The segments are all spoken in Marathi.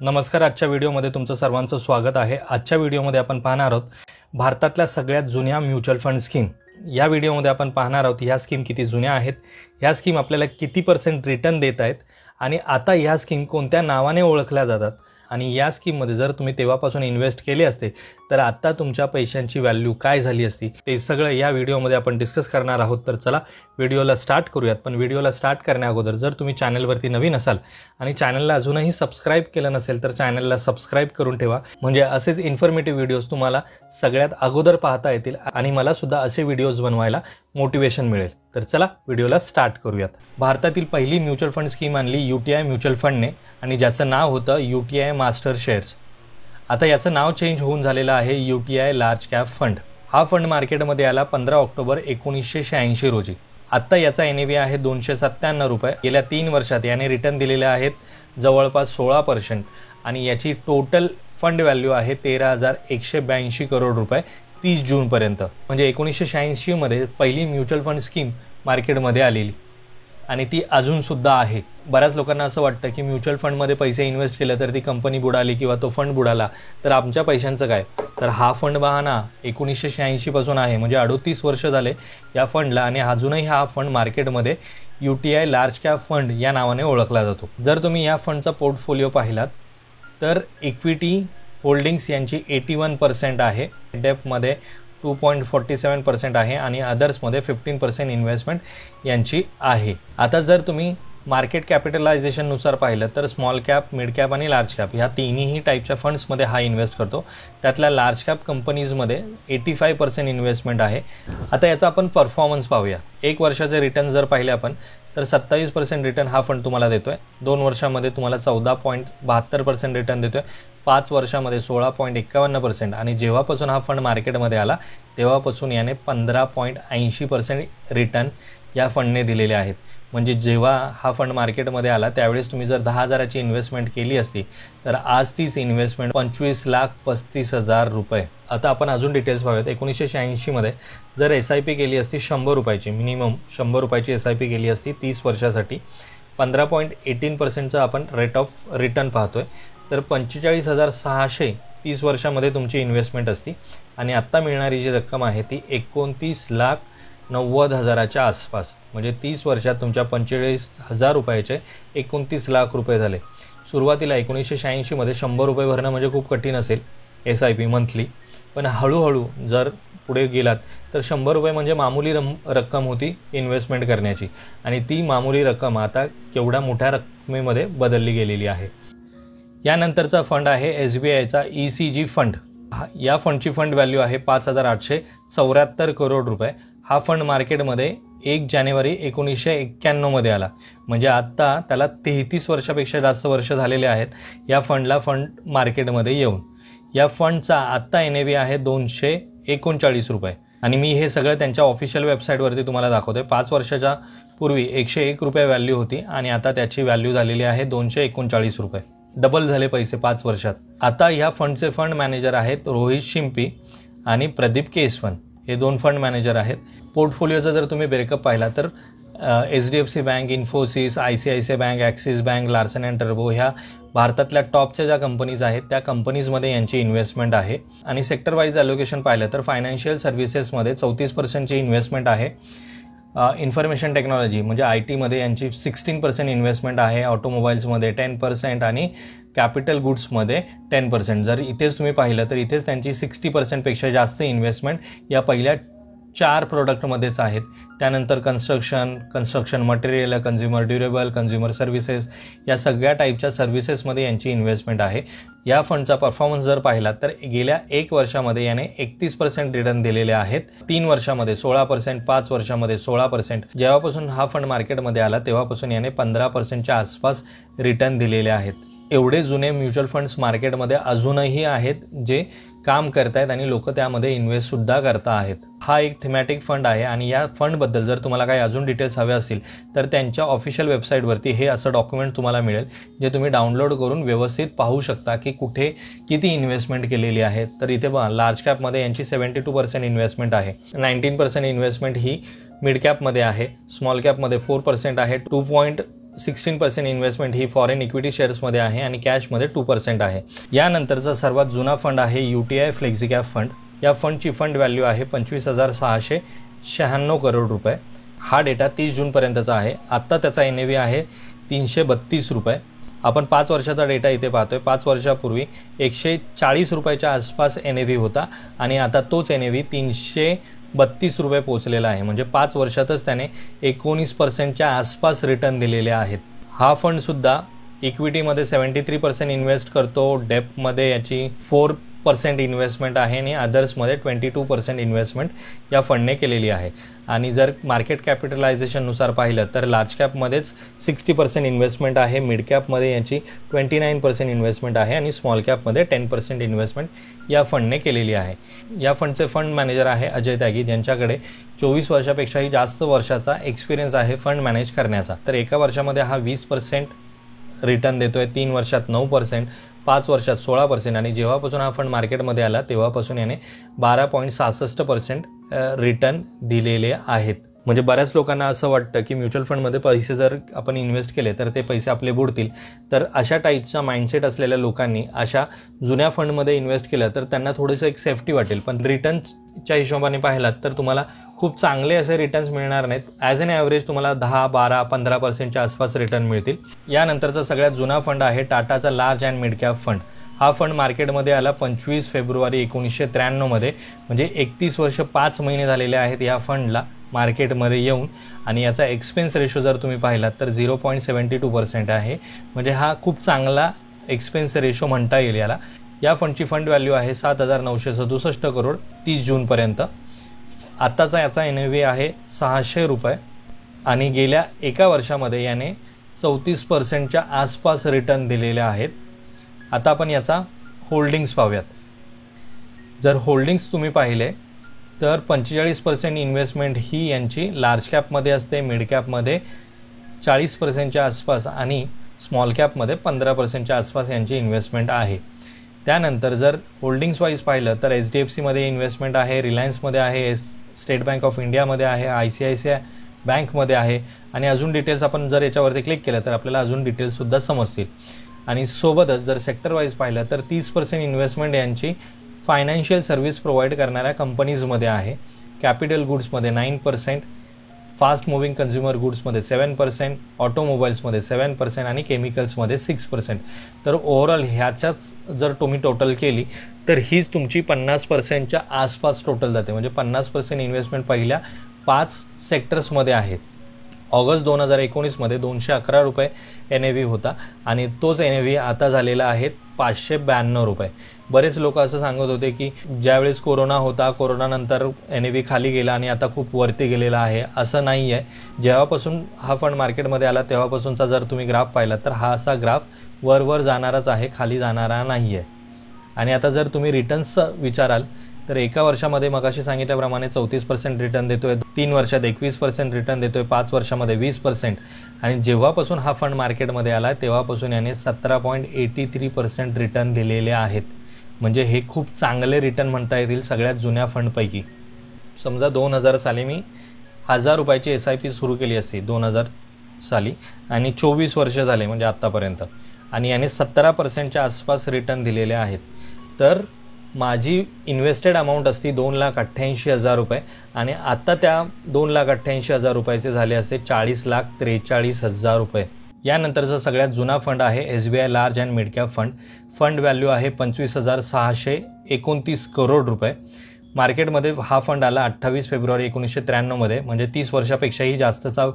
नमस्कार. आजच्या व्हिडिओमध्ये तुमचं सर्वांचं स्वागत आहे. आजच्या व्हिडिओमध्ये आपण पाहणार आहोत भारतातल्या सगळ्यात जुन्या म्युच्युअल फंड स्कीम. या व्हिडिओमध्ये आपण पाहणार आहोत ह्या स्कीम किती जुन्या आहेत, ह्या स्कीम आपल्याला किती % रिटर्न देत आहेत आणि आता ह्या स्कीम कोणत्या नावाने ओळखल्या जातात आणि या स्कीममध्ये जर तुम्ही तेव्हापासून इन्व्हेस्ट केले असते तर आता तुमच्या पैशांची व्हॅल्यू काय झाली असती, ते सगळं या व्हिडिओमध्ये आपण डिस्कस करणार आहोत. तर चला व्हिडिओला स्टार्ट करूयात. पण व्हिडिओला स्टार्ट करण्याअगोदर जर तुम्ही चॅनलवरती नवीन असाल आणि चॅनलला अजूनही सबस्क्राईब केलं नसेल तर चॅनलला सबस्क्राईब करून ठेवा, म्हणजे असेच इन्फॉर्मेटिव्ह व्हिडिओज तुम्हाला सगळ्यात अगोदर पाहता येतील आणि मला सुद्धा असे व्हिडिओज बनवायला मोटिवेशन मिळेल. तर चला व्हिडिओला स्टार्ट करूयात. भारतातील पहिली म्युच्युअल फंड स्कीम आणली UTI म्युच्युअल फंडने आणि ज्याचं नाव होतं UTI मास्टर शेअर्स. आता याचं नाव चेंज होऊन झालेलं आहे UTI लार्ज कॅप फंड. हा फंड मार्केटमध्ये आला 15 ऑक्टोबर 1986 रोजी. आत्ता याचा NAV आहे ₹297. गेल्या 3 वर्षात याने रिटर्न दिलेले आहेत जवळपास 16% आणि याची टोटल फंड व्हॅल्यू आहे ₹13,182 करोड 30 जूनपर्यंत. म्हणजे 1986 मध्ये पहिली म्युच्युअल फंड स्कीम मार्केटमध्ये आलेली आणि ती अजूनसुद्धा आहे. बऱ्याच लोकांना असं वाटतं की म्युच्युअल फंडमध्ये पैसे इन्व्हेस्ट केलं तर ती कंपनी बुडाली किंवा तो फंड बुडाला तर आमच्या पैशांचं काय. तर हा फंड बहाना 1986 पासून आहे, म्हणजे 38 वर्ष झाले या फंडला आणि अजूनही हा फंड मार्केटमध्ये UTI लार्ज कॅप फंड या नावाने ओळखला जातो. जर तुम्ही या फंडचा पोर्टफोलिओ पाहिलात तर इक्विटी होल्डिंग्स यांची 81% आहे, डेप्टमध्ये 2.47% आहे आणि अदर्समध्ये 15% इन्व्हेस्टमेंट यांची आहे. आता जर तुम्ही मार्केट कॅपिटलायझेशननुसार पाहिलं तर स्मॉल कॅप, मिड कॅप आणि लार्ज कॅप ह्या तिन्ही टाईपच्या फंड्समध्ये हा इन्व्हेस्ट करतो. त्यातल्या लार्ज कॅप कंपनीजमध्ये 85% इन्व्हेस्टमेंट आहे. आता याचा आपण परफॉर्मन्स पाहूया. 1 वर्षाचे रिटर्न जर पाहिले आपण तर 27% रिटर्न हा फंड तुम्हाला देतोय. 2 वर्षामध्ये तुम्हाला 14.72% रिटर्न देतोय. 5 वर्षामध्ये 16.51% आणि जेव्हापासून हा फंड मार्केटमध्ये आला तेव्हापासून याने 15.80% रिटर्न या फंडने दिलेले आहेत. म्हणजे जेव्हा हा फंड मार्केटमध्ये आला त्यावेळेस तुम्ही जर 10,000ची इन्व्हेस्टमेंट केली असती तर आज तीच इन्व्हेस्टमेंट ₹25,35,000. आता आपण अजून डिटेल्स पाहूयात. 1986 मध्ये जर SIP केली असती ₹100ची, मिनिमम ₹100ची SIP केली असती 30 वर्षासाठी, 15.18%चं आपण रेट ऑफ रिटर्न पाहतोय. तर 45,600 30 वर्षामध्ये तुमची इन्व्हेस्टमेंट असती आणि आत्ता मिळणारी जी रक्कम आहे ती 29,90,000च्या आसपास. म्हणजे 30 वर्षात तुमच्या ₹45,000चे 29 लाख रुपये झाले. सुरुवातीला 1986 मध्ये ₹100 भरणं म्हणजे खूप कठीण असेल SIP मंथली, पण हळूहळू जर पुढे गेलात तर ₹100 म्हणजे मामूली रक्कम होती इन्व्हेस्टमेंट करण्याची आणि ती मामूली रक्कम आता केवढ्या मोठ्या रकमेमध्ये बदलली गेलेली आहे. यानंतरचा फंड आहे SBIचा ECG फंड. या फंडची फंड व्हॅल्यू आहे ₹5,874 करोड. हा फंड मार्केटमध्ये 1 जानेवारी 1991 मध्ये आला. म्हणजे आत्ता त्याला 33 वर्षापेक्षा जास्त वर्ष झालेले आहेत या फंड मार्केटमध्ये येऊन. या फंडचा आत्ता NAV आहे ₹239 आणि मी हे सगळं त्यांच्या ऑफिशियल वेबसाईटवरती तुम्हाला दाखवतोय. 5 वर्षाच्या पूर्वी ₹101 व्हॅल्यू होती आणि आता त्याची व्हॅल्यू झालेली आहे ₹239. डबल झाले पैसे 5 वर्षात. आता या फंडचे फंड मॅनेजर आहेत रोहित शिंपी आणि प्रदीप केसवन, हे 2 फंड मॅनेजर आहेत. पोर्टफोलिओचा जर तुम्ही ब्रेकअप पाहिला तर HDFC bank, Infosys, ICICI bank, axis bank, Larsen and turbo ह्या भारतातल्या टॉपच्या ज्या कंपनीज आहेत त्या कंपनीजमध्ये यांची इन्व्हेस्टमेंट आहे. आणि सेक्टर वाईज ॲलोकेशन पाहिलं तर फायनान्शियल सर्व्हिसेसमध्ये 34%ची इन्व्हेस्टमेंट आहे. इन्फॉर्मेशन टेक्नॉलॉजी म्हणजे IT मध्ये यांची 16% इन्व्हेस्टमेंट आहे. ऑटोमोबाईल्समध्ये 10% आणि कॅपिटल गुड्समध्ये 10%. जर इथेच तुम्ही पाहिलं तर इथेच त्यांची 60%पेक्षा जास्त इन्व्हेस्टमेंट या पहिल्या 4 प्रोडक्टमध्येच आहेत. त्यानंतर construction material, consumer durable, consumer services या सगळ्या टाईपच्या सर्व्हिसेसमध्ये यांची इन्व्हेस्टमेंट आहे. या फंडचा परफॉर्मन्स जर पाहिला तर गेल्या 1 वर्षामध्ये याने 31% रिटर्न दिलेले आहेत. 3 वर्षामध्ये 16%, 5 वर्षामध्ये 16%. जेव्हापासून हा फंड मार्केटमध्ये आला तेव्हापासून याने 15%च्या आसपास रिटर्न दिलेले आहेत. एवढे जुने म्युच्युअल फंड्स मार्केटमध्ये अजूनही आहेत जे काम करतायत आणि लोक त्यामध्ये इन्व्हेस्ट सुद्धा करता आहेत. हा एक थीमॅटिक फंड आहे आणि या फंडबद्दल जर तुम्हाला काही अजून डिटेल्स हवे असतील तर त्यांच्या ऑफिशियल वेबसाईटवरती हे असं डॉक्युमेंट तुम्हाला मिळेल जे तुम्ही डाउनलोड करून व्यवस्थित पाहू शकता की कुठे किती इन्व्हेस्टमेंट केलेली आहे. तर इथे बघा लार्ज कॅपमध्ये यांची 72% इन्व्हेस्टमेंट आहे. 19% इन्व्हेस्टमेंट ही मिड कॅपमध्ये आहे. स्मॉल कॅपमध्ये 4% आहे. 16% इन्व्हेस्टमेंट ही फॉरेन इक्विटी शेअर्समध्ये आहे आणि कॅशमध्ये 2% आहे. यानंतरचा सर्वात जुना फंड आहे UTI फ्लेक्झिकॅप फंड. या फंडची फंड व्हॅल्यू आहे 25,696 करोड रुपये. हा डेटा 30 जूनपर्यंतचा आहे. आत्ता त्याचा NAV आहे 332 रुपये. आपण 5 वर्षाचा डेटा इथे पाहतोय. 5 वर्षापूर्वी 140 रुपयाच्या आसपास NAV होता आणि आता तोच NAV 332 रुपये पोहोचलेला आहे. म्हणजे 5 वर्षातच त्याने 19% आसपास रिटर्न दिलेले आहेत. हा फंडसुद्धा इक्विटीमध्ये 73% इन्व्हेस्ट करतो, डेप्टमध्ये याची 4% इन्व्हेस्टमेंट आहे आणि अदर्समध्ये 22% इन्व्हेस्टमेंट या फंडने केलेली आहे. आणि जर मार्केट कॅपिटलायझेशननुसार पाहिलं तर लार्ज कॅपमध्येच 60% इन्व्हेस्टमेंट आहे, मिड कॅपमध्ये याची 29% इन्व्हेस्टमेंट आहे आणि स्मॉल कॅपमध्ये 10% इन्व्हेस्टमेंट या फंडने केलेली आहे. या फंडचे फंड मॅनेजर आहे अजय त्यागी, ज्यांच्याकडे 24 वर्षापेक्षाही जास्त वर्षाचा एक्सपिरियन्स आहे फंड मॅनेज करण्याचा. तर एका वर्षामध्ये हा 20% रिटर्न देतोय, 3 वर्षात 9%, 5 वर्षात 16% आणि जेव्हापासून हा फंड मार्केटमध्ये आला तेव्हापासून याने 12.66% रिटर्न दिलेले आहेत. म्हणजे बऱ्याच लोकांना असं वाटतं की म्युच्युअल फंडमध्ये पैसे जर आपण इन्व्हेस्ट केले तर ते पैसे आपले बुडतील. तर अशा टाईपचा माइंडसेट असलेल्या लोकांनी अशा जुन्या फंडमध्ये इन्व्हेस्ट केलं तर त्यांना थोडंसं एक सेफ्टी वाटेल. पण रिटर्न्सच्या हिशोबाने पाहिलात तर तुम्हाला खूप चांगले असे रिटर्न्स मिळणार नाहीत. ॲज अन ॲव्हरेज तुम्हाला 10, 12, 15% आसपास रिटर्न मिळतील. यानंतरचा सगळ्यात जुना फंड आहे टाटाचा large and mid cap fund. हा फंड मार्केटमध्ये आला 25 फेब्रुवारी 1993 मध्ये. म्हणजे 31 वर्ष 5 महिने झालेले आहेत या फंडला मार्केटमध्ये येऊन. आणि याचा एक्सपेन्स रेशो जर तुम्ही पाहिलात तर 0.72% आहे. म्हणजे हा खूप चांगला एक्सपेन्स रेशो म्हणता येईल याला. या फंडची फंड व्हॅल्यू आहे 7,967 करोड 30 जूनपर्यंत. आत्ताचा याचा NAV आहे 600 रुपये आणि गेल्या एका वर्षामध्ये याने 34% आसपास रिटर्न दिलेले आहेत. आता आपण याचा होल्डिंग्स पाहूयात. जर होल्डिंग्स तुम्ही पाहिले तर 45% इन्व्हेस्टमेंट ही यांची लार्ज कॅपमध्ये असते, मिड कॅपमध्ये 40% आसपास आणि स्मॉल कॅपमध्ये 15% आसपास यांची इन्व्हेस्टमेंट आहे. त्यानंतर जर होल्डिंग्स वाईज पाहिलं तर HDFCमध्ये इन्व्हेस्टमेंट आहे, रिलायन्समध्ये आहे, स्टेट बँक ऑफ इंडियामध्ये आहे, ICICI बँकमध्ये आहे आणि अजून डिटेल्स आपण जर याच्यावरती क्लिक केलं तर आपल्याला अजून डिटेल्ससुद्धा समजतील. आणि सोबतच जर सेक्टर वाईज पाहिलं तर 30% इन्व्हेस्टमेंट यांची फायनान्शियल सर्व्हिस प्रोव्हाइड करणाऱ्या कंपनीजमध्ये आहे. कॅपिटल गुड्समध्ये 9%, फास्ट मुव्हिंग कन्झ्युमर गुड्समध्ये 7%, ऑटोमोबाईल्समध्ये 7% आणि केमिकल्समध्ये 6%. तर ओव्हरऑल ह्याच्याच जर तुम्ही टोटल केली तर हीच तुमची 50% आसपास टोटल जाते. म्हणजे 50% इन्व्हेस्टमेंट पहिल्या 5 सेक्टर्समध्ये आहेत. ऑगस्ट 2019 मध्ये 211 रुपये NAV होता आणि तोच NAV आता झालेला आहे 592 रुपये. बरेच लोक असं सांगत होते की ज्यावेळेस कोरोना होता, कोरोनानंतर NAV खाली गेला आणि आता खूप वरती गेलेला आहे. असं नाही आहे. जेव्हापासून हा फंड मार्केटमध्ये आला तेव्हापासूनचा जर तुम्ही ग्राफ पाहिला तर हा असा ग्राफ वर जाणाराच आहे, खाली जाणारा नाही आहे. आणि आता जर तुम्ही रिटर्न्स विचाराल तर एका वर्षामध्ये मगाशी सांगितल्याप्रमाणे 34% रिटर्न देतोय, 3 वर्षात 21% रिटर्न देतोय, 5 वर्षामध्ये 20% आणि जेव्हापासून हा फंड मार्केटमध्ये आला तेव्हापासून याने 17.83% रिटर्न दिलेले आहेत. म्हणजे हे खूप चांगले रिटर्न म्हणता येतील सगळ्यात जुन्या फंडपैकी. समजा 2000 साली मी 1000 रुपयाची SIP सुरू केली असती 2000 साली आणि 24 वर्ष झाले म्हणजे आत्तापर्यंत आणि याने 17% आसपास रिटर्न दिलेले आहेत. तर माझी इन्व्हेस्टेड अमाऊंट असती 2,88,000 रुपये आणि आता त्या 2,88,000 रुपयाचे झाले असते 40,43,000 रुपये. यानंतरचा सगळ्यात जुना फंड आहे SBI large and mid cap fund. Fund value आहे 25,629 करोड रुपये. मार्केटमध्ये हा फंड आला 28 फेब्रुवारी 1993 मध्ये. म्हणजे 30 वर्षापेक्षाही जास्तचा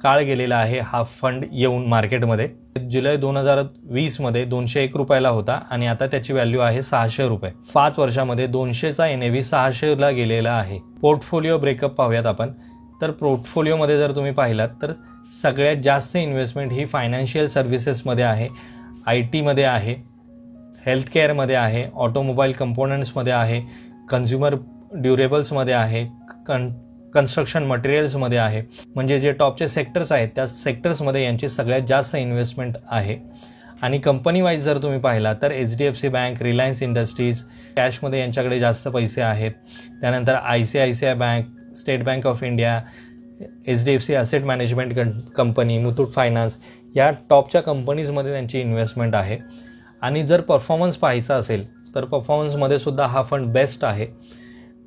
काळ गेलेला आहे हा फंड येऊन मार्केटमध्ये. जुलै 2020 मध्ये 201 रुपयाला होता आणि आता त्याची व्हॅल्यू आहे 600 रुपये. 5 वर्षामध्ये 200चा NAV 600ला गेलेला आहे. पोर्टफोलिओ ब्रेकअप पाहूयात आपण. तर पोर्टफोलिओमध्ये जर तुम्ही पाहिलात तर सगळ्यात जास्त इन्व्हेस्टमेंट ही फायनान्शियल सर्व्हिसेसमध्ये आहे, IT मध्ये आहे, हेल्थकेअरमध्ये आहे, ऑटोमोबाईल कंपोनंट्समध्ये आहे, कन्झ्युमर ड्युरेबल्समध्ये आहे, कन्स्ट्रक्शन मटेरियल्समध्ये आहे. म्हणजे जे टॉपचे सेक्टर्स आहेत त्या सेक्टर्समध्ये यांची सगळ्यात जास्त इन्व्हेस्टमेंट आहे. आणि कंपनी वाईज जर तुम्ही पाहिला तर HDFC बँक, रिलायन्स इंडस्ट्रीज, कॅशमध्ये यांच्याकडे जास्त पैसे आहेत. त्यानंतर ICICI bank, state bank of India, HDFC asset management company, Muthoot finance या टॉपच्या कंपनीजमध्ये त्यांची इन्व्हेस्टमेंट आहे. आणि जर परफॉर्मन्स पाहायचा असेल तर परफॉर्मन्समध्ये सुद्धा हा फंड बेस्ट आहे.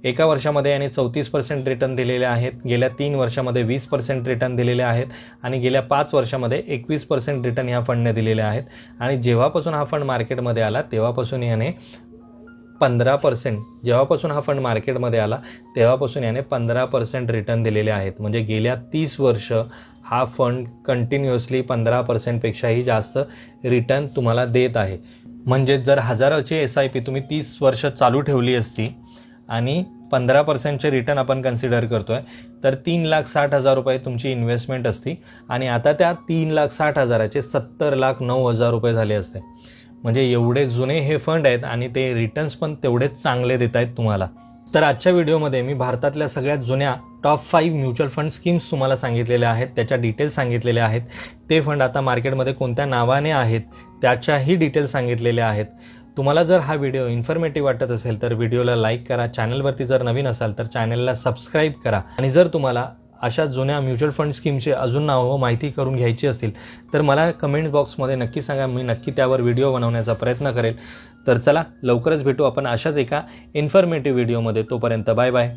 एका वर्षामध्ये याने 34% रिटर्न दिलेले आहेत, गेल्या 3 वर्षामध्ये 20% रिटर्न दिलेले आहेत आणि गेल्या 5 वर्षामध्ये 21% रिटर्न ह्या फंडने दिलेले आहेत. आणि जेव्हापासून हा फंड मार्केटमध्ये आला तेव्हापासून याने 15% जेव्हापासून हा फंड मार्केटमध्ये आला तेव्हापासून याने 15% रिटर्न दिलेले आहेत. म्हणजे गेल्या 30 वर्ष हा फंड कंटिन्युअसली 15%पेक्षाही जास्त रिटर्न तुम्हाला देत आहे. म्हणजे जर 1000ची SIP तुम्ही 30 वर्ष चालू ठेवली असती आणि 15%चे रिटर्न आपण कन्सिडर करतोय तर 3,60,000 रुपये तुमची इन्व्हेस्टमेंट असती आणि आता त्या 3,60,000चे 70,09,000 रुपये झाले असते. म्हणजे एवढे जुने हे फंड आहेत आणि ते रिटर्न्स पण तेवढेच चांगले देत आहेत तुम्हाला. तर आजच्या व्हिडिओमध्ये मी भारतातल्या सगळ्यात जुन्या टॉप 5 म्युच्युअल फंड स्कीम्स तुम्हाला सांगितलेल्या आहेत, त्याच्या डिटेल्स सांगितलेल्या आहेत. ते फंड आता मार्केटमध्ये कोणत्या नावाने आहेत त्याच्याही डिटेल्स सांगितलेल्या आहेत. तुम्हाला जर हा व्हिडिओ इन्फॉर्मेटिव्ह वाटत असेल तर व्हिडिओला लाईक करा, चॅनलवरती जर नवीन असाल तर चॅनलला सबस्क्राईब करा. आणि जर तुम्हाला अशा जुन्या म्युच्युअल फंड स्कीमचे अजून नावं माहिती करून घ्यायची असतील तर मला कमेंट बॉक्समध्ये नक्की सांगा, मी नक्की त्यावर व्हिडिओ बनवण्याचा प्रयत्न करेल. तर चला लवकरच भेटू आपण अशाच एका इन्फॉर्मेटिव्ह व्हिडिओमध्ये. तोपर्यंत बाय बाय.